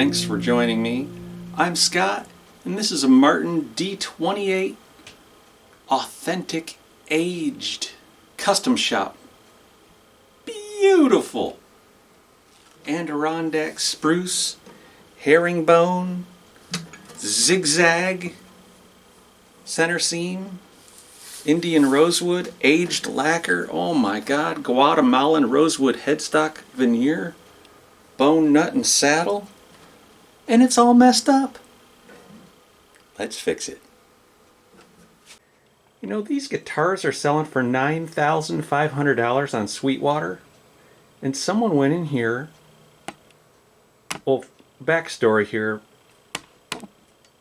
thanks for joining me. I'm Scott, and this is a Martin D-28 Authentic Aged Custom Shop. Beautiful! Adirondack spruce, herringbone, zigzag, center seam, Indian rosewood, aged lacquer, oh my god, Guatemalan rosewood headstock veneer, bone nut and saddle, and it's all messed up. Let's fix it. You know, these guitars are selling for $9,500 on Sweetwater, and someone went in here. Well, backstory here,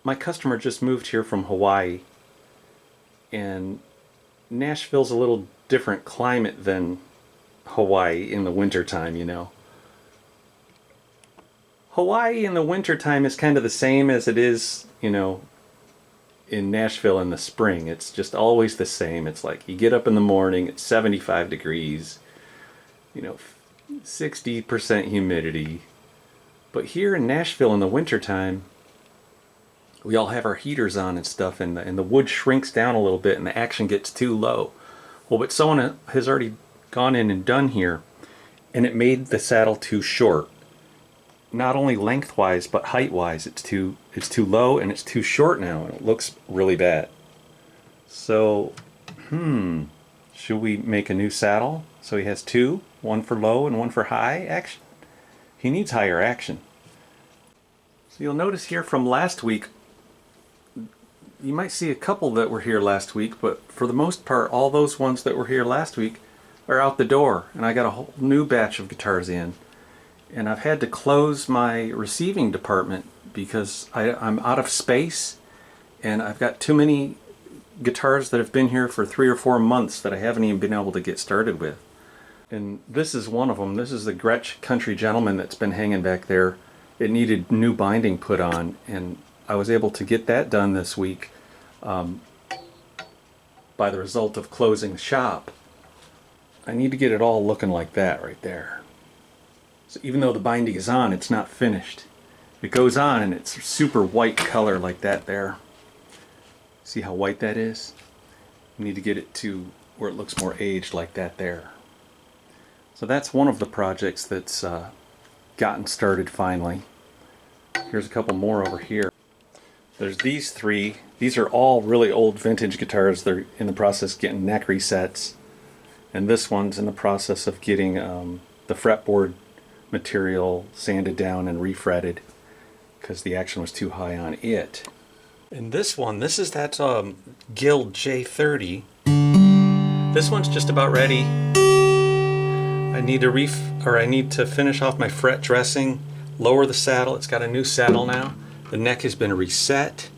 my customer just moved here from Hawaii, and Nashville's a little different climate than Hawaii in the wintertime, you know. Hawaii in the wintertime is kind of the same as it is, you know, in Nashville in the spring. It's just always the same. It's like you get up in the morning, it's 75 degrees, you know, 60% humidity. But here in Nashville in the wintertime, we all have our heaters on and stuff, and the wood shrinks down a little bit and the action gets too low. Well, but someone has already gone in and done here, and it made the saddle too short. Not only lengthwise, but height-wise, it's too low and it's too short now, and it looks really bad. So, should we make a new saddle so he has two, one for low and one for high action? He needs higher action. So you'll notice here from last week, you might see a couple that were here last week, but for the most part, all those ones that were here last week are out the door, and I got a whole new batch of guitars in. And I've had to close my receiving department because I'm out of space, and I've got too many guitars that have been here for 3 or 4 months that I haven't even been able to get started with. And this is one of them. This is the Gretsch Country Gentleman that's been hanging back there. It needed new binding put on, and I was able to get that done this week by the result of closing the shop. I need to get it all looking like that right there. So even though the binding is on, it's not finished. It goes on and it's super white color like that there. See how white that is? You need to get it to where it looks more aged like that there. So that's one of the projects that's gotten started finally. Here's a couple more over here. There's these three. These are all really old vintage guitars. They're in the process of getting neck resets. And this one's in the process of getting the fretboard material sanded down and refretted because the action was too high on it. And this one, this is that Guild J30. This one's just about ready. I need to finish off my fret dressing, lower the saddle. It's got a new saddle now. The neck has been reset.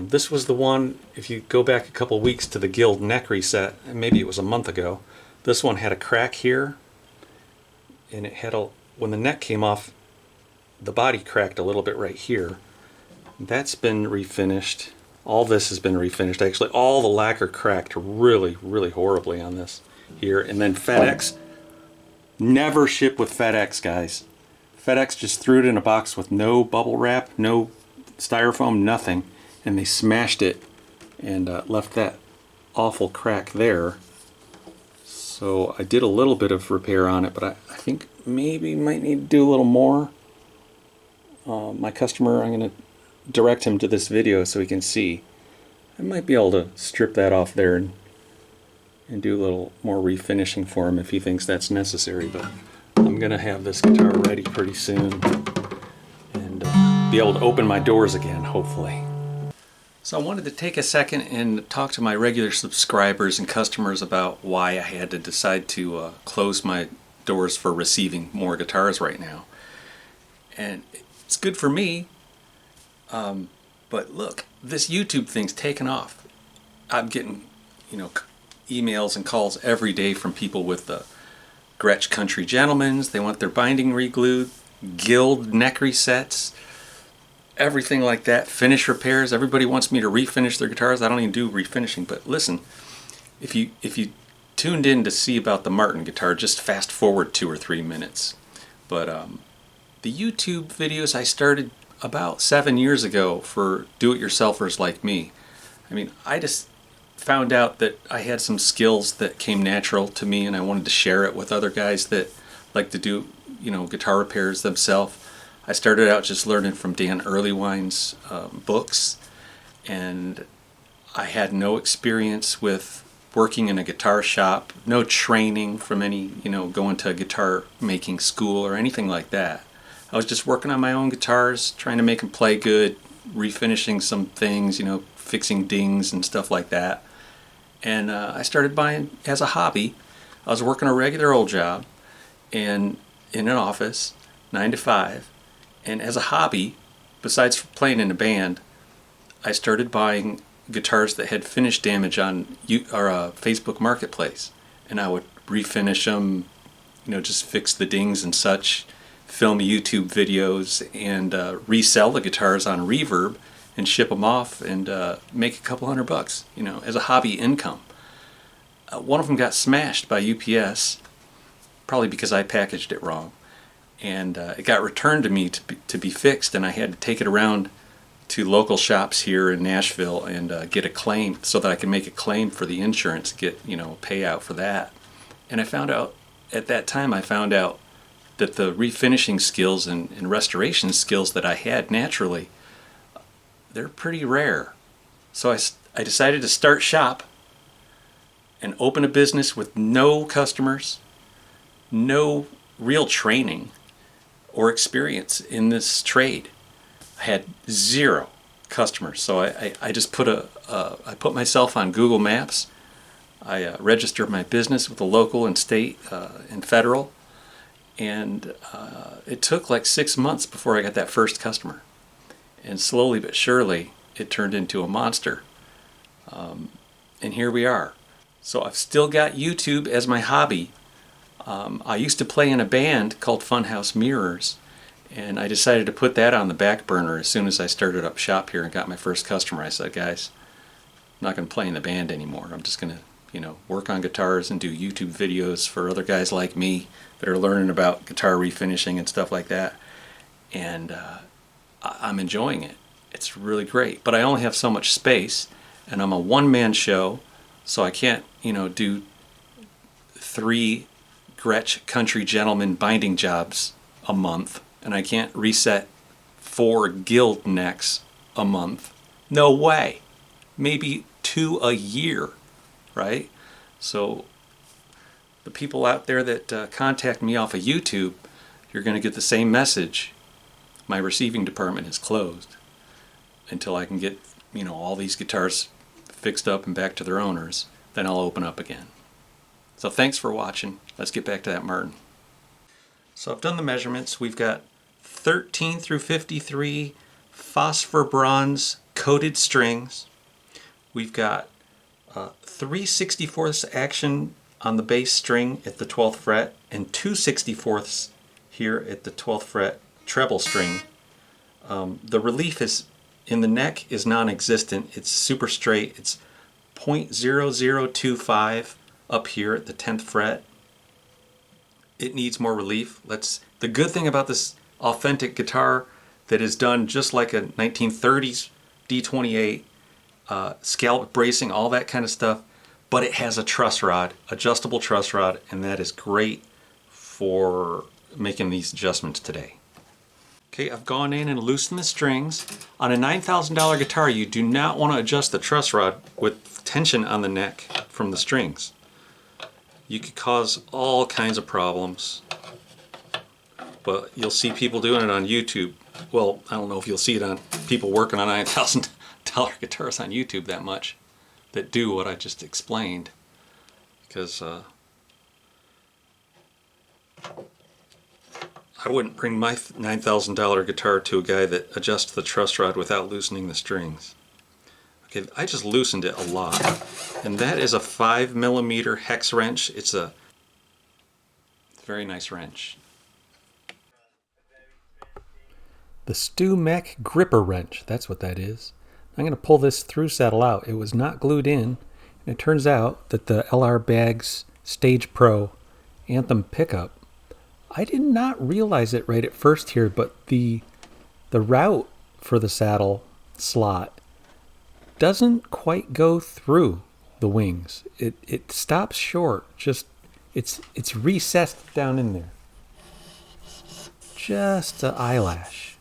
This was the one, if you go back a couple weeks to the Guild neck reset, and maybe it was a month ago, this one had a crack here, and it had when the neck came off, the body cracked a little bit right here. That's been refinished. All this has been refinished. Actually, all the lacquer cracked really, really horribly on this here. And then FedEx, never ship with FedEx, guys. FedEx just threw it in a box with no bubble wrap, no styrofoam, nothing, and they smashed it and left that awful crack there. So I did a little bit of repair on it, but I think maybe might need to do a little more. My customer, I'm going to direct him to this video so he can see. I might be able to strip that off there and do a little more refinishing for him if he thinks that's necessary, but I'm going to have this guitar ready pretty soon and be able to open my doors again, hopefully. So I wanted to take a second and talk to my regular subscribers and customers about why I had to decide to close my doors for receiving more guitars right now. And it's good for me, but look, this YouTube thing's taken off. I'm getting, you know, emails and calls every day from people with the Gretsch Country Gentlemans. They want their binding re-glued, Guild neck resets, everything like that, finish repairs. Everybody wants me to refinish their guitars. I don't even do refinishing, but listen, if you tuned in to see about the Martin guitar, just fast forward 2 or 3 minutes. But The YouTube videos I started about 7 years ago for do-it-yourselfers like me. I mean, I just found out that I had some skills that came natural to me, and I wanted to share it with other guys that like to do, guitar repairs themselves. I started out just learning from Dan Earlywine's books, and I had no experience with working in a guitar shop, no training from any, going to a guitar making school or anything like that. I was just working on my own guitars, trying to make them play good, refinishing some things, fixing dings and stuff like that. And I started buying as a hobby. I was working a regular old job and in an office, 9 to 5. And as a hobby, besides playing in a band, I started buying guitars that had finish damage on Facebook Marketplace. And I would refinish them, just fix the dings and such, film YouTube videos, and resell the guitars on Reverb and ship them off and make a couple $100, as a hobby income. One of them got smashed by UPS, probably because I packaged it wrong, and it got returned to me to be fixed, and I had to take it around to local shops here in Nashville and get a claim so that I can make a claim for the insurance, get payout for that. And I found out at that time that the refinishing skills and restoration skills that I had naturally, they're pretty rare. So I decided to start shop and open a business with no customers, no real training or experience in this trade. I had 0 customers. So I just I put myself on Google Maps. I registered my business with the local and state and federal. And it took like 6 months before I got that first customer. And slowly but surely, it turned into a monster. And here we are. So I've still got YouTube as my hobby. I used to play in a band called Funhouse Mirrors, and I decided to put that on the back burner as soon as I started up shop here and got my first customer. I said, guys, I'm not going to play in the band anymore. I'm just going to work on guitars and do YouTube videos for other guys like me that are learning about guitar refinishing and stuff like that. And I'm enjoying it. It's really great. But I only have so much space, and I'm a one-man show, so I can't, do 3 Gretsch Country Gentleman binding jobs a month, and I can't reset 4 guild necks a month. No way. Maybe 2 a year. Right? So the people out there that contact me off of YouTube, you're going to get the same message. My receiving department is closed until I can get, all these guitars fixed up and back to their owners. Then I'll open up again. So thanks for watching. Let's get back to that Martin. So I've done the measurements. We've got 13 through 53 phosphor bronze coated strings. We've got 3/64 action on the bass string at the 12th fret and 2/64 here at the 12th fret treble string. The relief is in the neck is non-existent. It's super straight. It's 0.0025 up here at the 10th fret. It needs more relief. The good thing about this authentic guitar that is done just like a 1930s D-28, scallop bracing, all that kind of stuff, but it has a truss rod, adjustable truss rod, and that is great for making these adjustments today. Okay, I've gone in and loosened the strings. On a $9,000 guitar, you do not want to adjust the truss rod with tension on the neck from the strings. You could cause all kinds of problems, but you'll see people doing it on YouTube. Well, I don't know if you'll see it on people working on $9,000 guitars on YouTube that much that do what I just explained, because I wouldn't bring my $9,000 guitar to a guy that adjusts the truss rod without loosening the strings. Okay, I just loosened it a lot, and that is a 5mm hex wrench. It's a very nice wrench. The Stu Mac gripper wrench, that's what that is. I'm going to pull this through saddle out. It was not glued in, and it turns out that the LR Baggs Stage Pro Anthem pickup I did not realize it right at first here, but the route for the saddle slot doesn't quite go through the wings. It stops short. Just it's recessed down in there. Just an eyelash.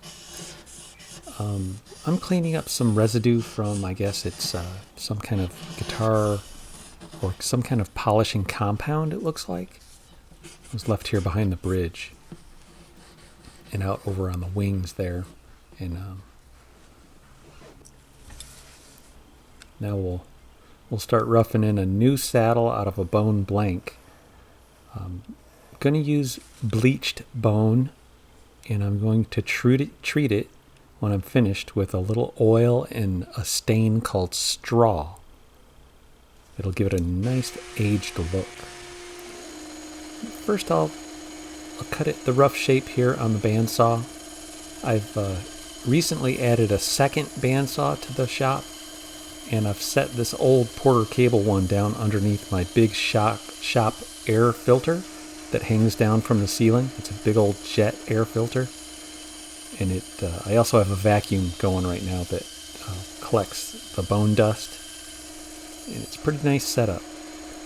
I'm cleaning up some residue from, I guess it's some kind of guitar or some kind of polishing compound, it looks like. It was left here behind the bridge and out over on the wings there. And now we'll start roughing in a new saddle out of a bone blank. I'm going to use bleached bone, and I'm going to treat it when I'm finished with a little oil and a stain called straw. It'll give it a nice aged look. First I'll cut it the rough shape here on the bandsaw. I've recently added a second bandsaw to the shop, and I've set this old Porter cable one down underneath my big shop air filter that hangs down from the ceiling. It's a big old jet air filter. And I also have a vacuum going right now that collects the bone dust. And it's a pretty nice setup.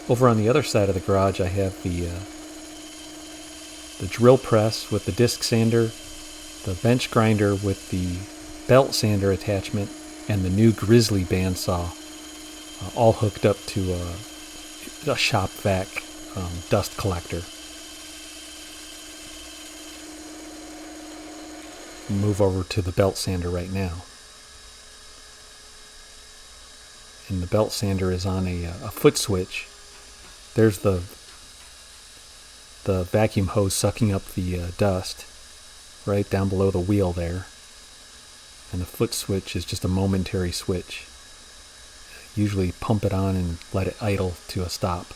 Over on the other side of the garage, I have the drill press with the disc sander, the bench grinder with the belt sander attachment, and the new Grizzly bandsaw, all hooked up to a shop vac dust collector. Move over to the belt sander right now. And the belt sander is on a foot switch. There's the vacuum hose sucking up the dust right down below the wheel there. And the foot switch is just a momentary switch. Usually pump it on and let it idle to a stop.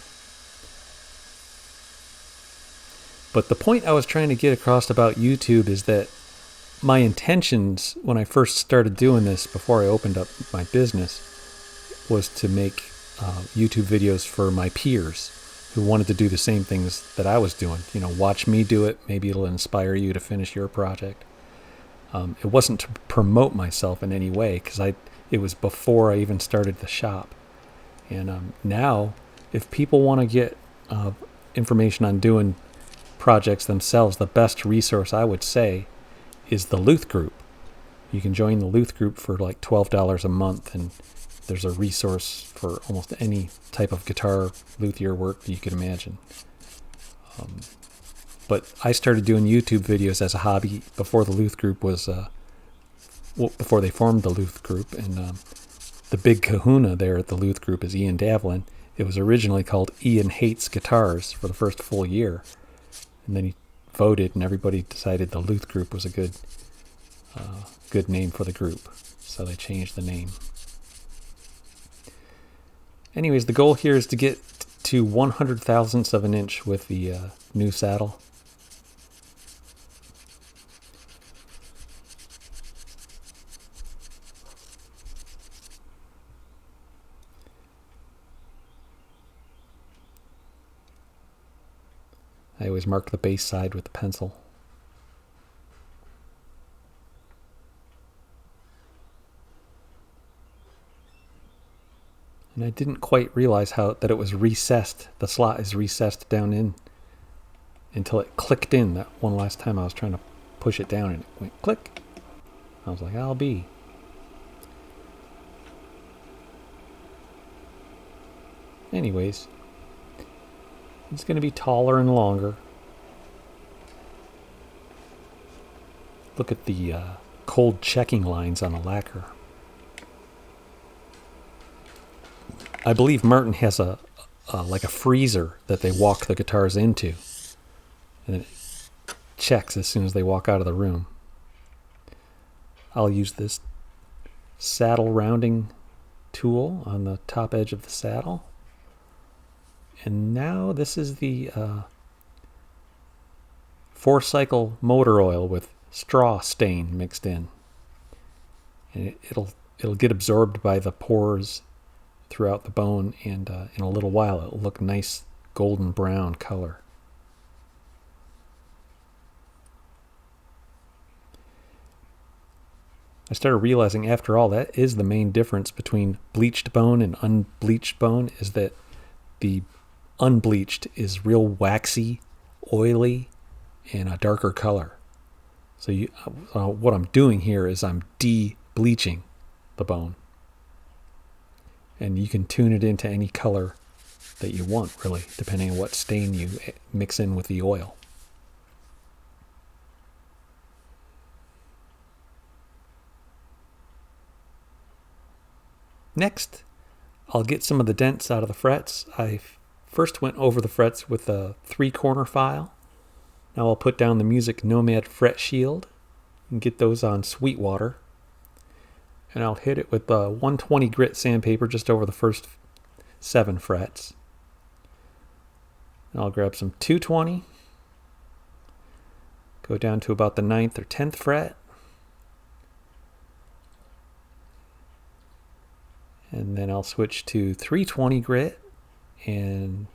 But the point I was trying to get across about YouTube is that my intentions when I first started doing this, before I opened up my business, was to make YouTube videos for my peers who wanted to do the same things that I was doing. You know, watch me do it. Maybe it'll inspire you to finish your project. It wasn't to promote myself in any way, because it was before I even started the shop. And now, if people want to get information on doing projects themselves, the best resource I would say is the Luth group. You can join the Luth group for like $12 a month, and there's a resource for almost any type of guitar luthier work that you could imagine. But I started doing YouTube videos as a hobby before the Luth group was, before they formed the Luth group. And the big kahuna there at the Luth group is Ian Davlin. It was originally called Ian Hates Guitars for the first full year. And then he voted, and everybody decided the Luth group was a good name for the group. So they changed the name. Anyways, the goal here is to get to 100 thousandths of an inch with the new saddle. I always mark the base side with the pencil. And I didn't quite realize that it was recessed. The slot is recessed down in until it clicked in. That one last time I was trying to push it down and it went click. I was like, I'll be. Anyways, it's going to be taller and longer. Look at the cold checking lines on the lacquer. I believe Martin has like a freezer that they walk the guitars into, and it checks as soon as they walk out of the room. I'll use this saddle rounding tool on the top edge of the saddle. And now this is the 4-cycle motor oil with straw stain mixed in. And it'll get absorbed by the pores throughout the bone, and in a little while it'll look nice golden brown color. I started realizing after all that is the main difference between bleached bone and unbleached bone, is that the unbleached is real waxy, oily, and a darker color. So what I'm doing here is I'm de-bleaching the bone. And you can tune it into any color that you want, really, depending on what stain you mix in with the oil. Next, I'll get some of the dents out of the frets. I first went over the frets with a 3-corner file. Now I'll put down the Music Nomad fret shield and get those on Sweetwater. And I'll hit it with a 120 grit sandpaper just over the first 7 frets. And I'll grab some 220, go down to about the 9th or 10th fret, and then I'll switch to 320 grit and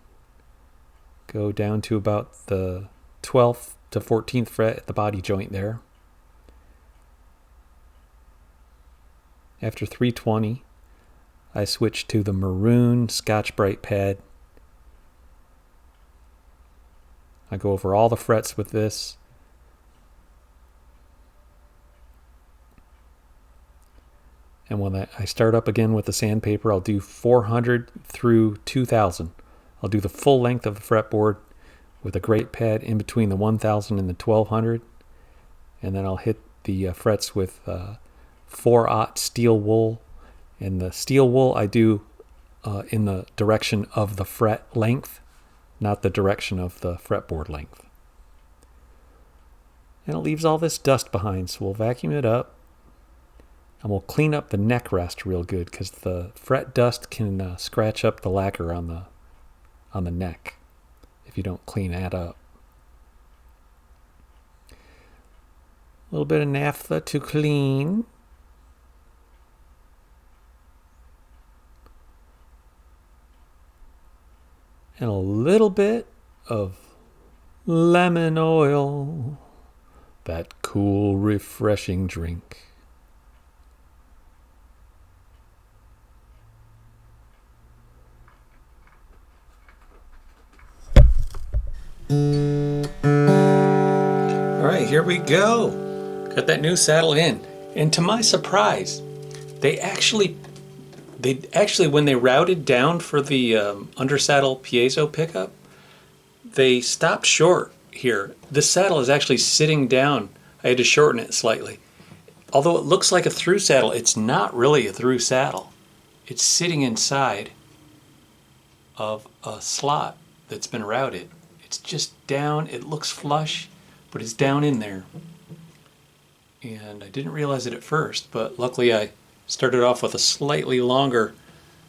go down to about the 12th to 14th fret at the body joint there. After 320, I switch to the maroon Scotch-Brite pad. I go over all the frets with this. And when I start up again with the sandpaper, I'll do 400 through 2000. I'll do the full length of the fretboard with a grate pad in between the 1000 and the 1200. And then I'll hit the frets with 4/0 steel wool. And the steel wool I do in the direction of the fret length, not the direction of the fretboard length. And it leaves all this dust behind, so we'll vacuum it up. And we'll clean up the neck rest real good, because the fret dust can scratch up the lacquer on the neck if you don't clean that up. A little bit of naphtha to clean. And a little bit of lemon oil, that cool, refreshing drink. All right, here we go. Got that new saddle in. And to my surprise, they actually when they routed down for the undersaddle piezo pickup, they stopped short here. The saddle is actually sitting down. I had to shorten it slightly. Although it looks like a through saddle, it's not really a through saddle. It's sitting inside of a slot that's been routed. It's just down. It looks flush, but it's down in there. And I didn't realize it at first, but luckily I started off with a slightly longer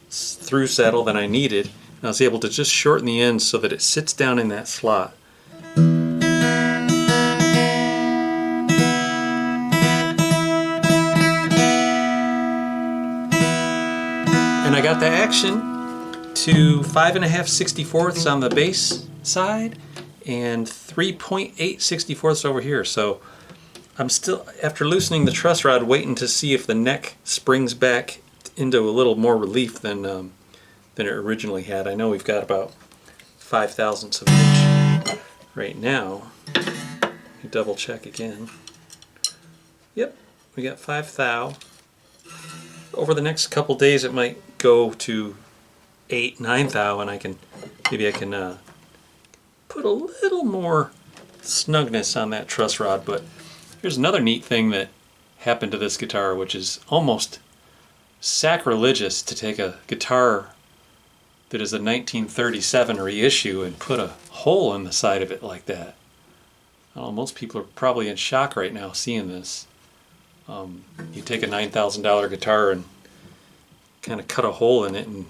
through saddle than I needed. And I was able to just shorten the end so that it sits down in that slot. And I got the action to 5.5 64ths on the base side and 3.8 64ths over here. So I'm still, after loosening the truss rod, waiting to see if the neck springs back into a little more relief than it originally had. I know we've got about 0.005 of an inch right now. Let me double check again. Yep, we got 5 thou. Over the next couple days it might go to 8-9 thou, and maybe I can put a little more snugness on that truss rod. But here's another neat thing that happened to this guitar, which is almost sacrilegious to take a guitar that is a 1937 reissue and put a hole in the side of it like that. I don't know, most people are probably in shock right now seeing this. You take a $9,000 guitar and kind of cut a hole in it and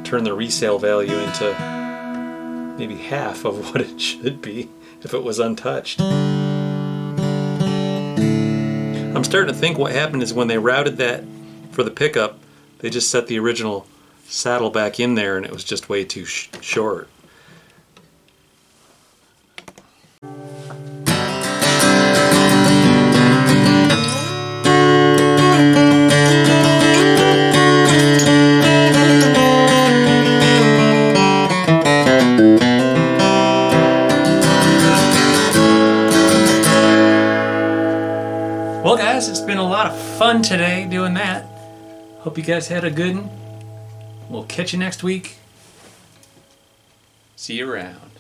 turn the resale value into maybe half of what it should be if it was untouched. I'm starting to think what happened is when they routed that for the pickup, they just set the original saddle back in there and it was just way too short. fun today doing that. Hope you guys had a good one. We'll catch you next week. See you around.